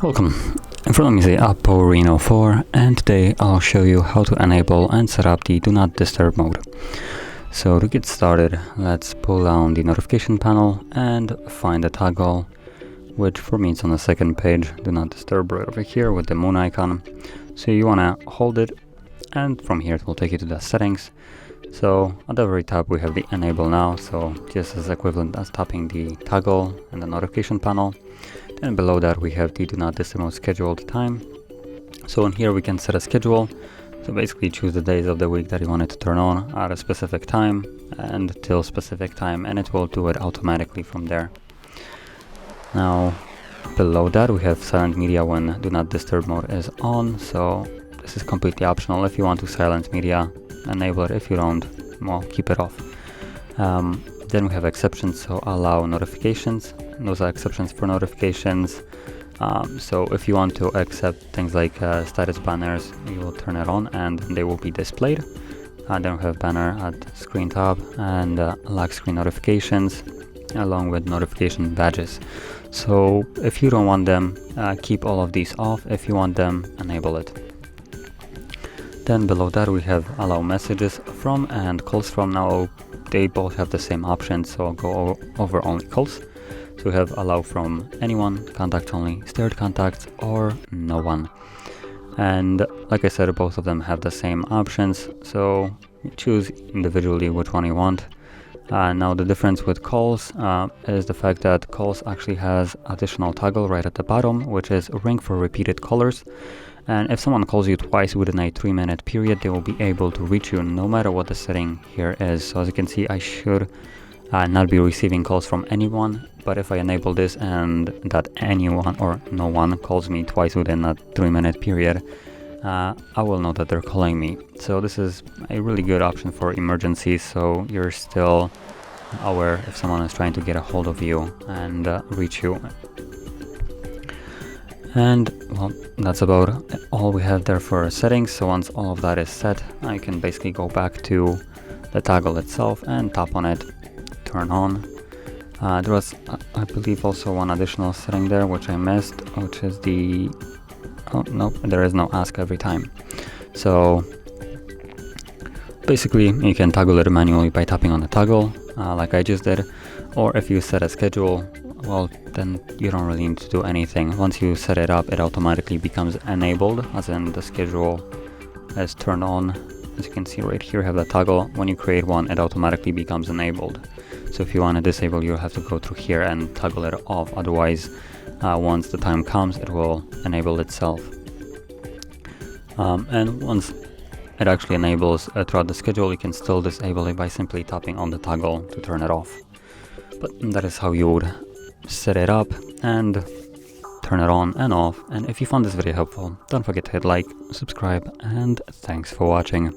Welcome. In front of me is the OPPO Reno 4, and today I'll show you how to enable and set up the Do Not Disturb mode. So to get started, let's pull down the notification panel and find the toggle, which for me it's on the second page, Do Not Disturb, right over here with the moon icon. So you want to hold it, and from here it will take you to the settings. So at the very top we have the enable now, so just as equivalent as tapping the toggle in the notification panel. And below that we have the Do Not Disturb mode scheduled time. So in here we can set a schedule. So basically choose the days of the week that you want it to turn on at a specific time and till specific time, and it will do it automatically from there. Now below that we have silent media when Do Not Disturb mode is on. So this is completely optional. If you want to silence media, enable it. If you don't, well, keep it off. Then we have exceptions, so allow notifications. Those are exceptions for notifications. So if you want to accept things like status banners, you will turn it on and they will be displayed. Then we have banner at screen top and lock screen notifications along with notification badges. So if you don't want them, keep all of these off. If you want them, enable it. Then below that we have allow messages from and calls from. Now they both have the same options, so I'll go over only calls. So we have allow from anyone, contact only, steered contacts, or no one. And like I said, both of them have the same options, so choose individually which one you want. Now the difference with calls is the fact that calls actually has additional toggle right at the bottom, which is ring for repeated callers. And if someone calls you twice within a 3-minute period, they will be able to reach you no matter what the setting here is. So as you can see, I should not be receiving calls from anyone, but if I enable this and that anyone or no one calls me twice within a 3-minute period, I will know that they're calling me. So this is a really good option for emergencies, so you're still aware if someone is trying to get a hold of you and reach you. And well, that's about all we have there for settings. So once all of that is set, I can basically go back to the toggle itself and tap on it, turn on. There was, I believe, also one additional setting there which I missed, which is the, oh no, there is no ask every time. So basically you can toggle it manually by tapping on the toggle like I just did, or if you set a schedule, well, then you don't really need to do anything. Once you set it up, it automatically becomes enabled, as in the schedule is turned on. As you can see right here, have the toggle. When you create one, it automatically becomes enabled. So if you want to disable, you have to go through here and toggle it off. Otherwise, once the time comes, it will enable itself. And once it actually enables throughout the schedule, you can still disable it by simply tapping on the toggle to turn it off. But that is how you would set it up and turn it on and off. And if you found this video helpful, don't forget to hit like, subscribe, and thanks for watching.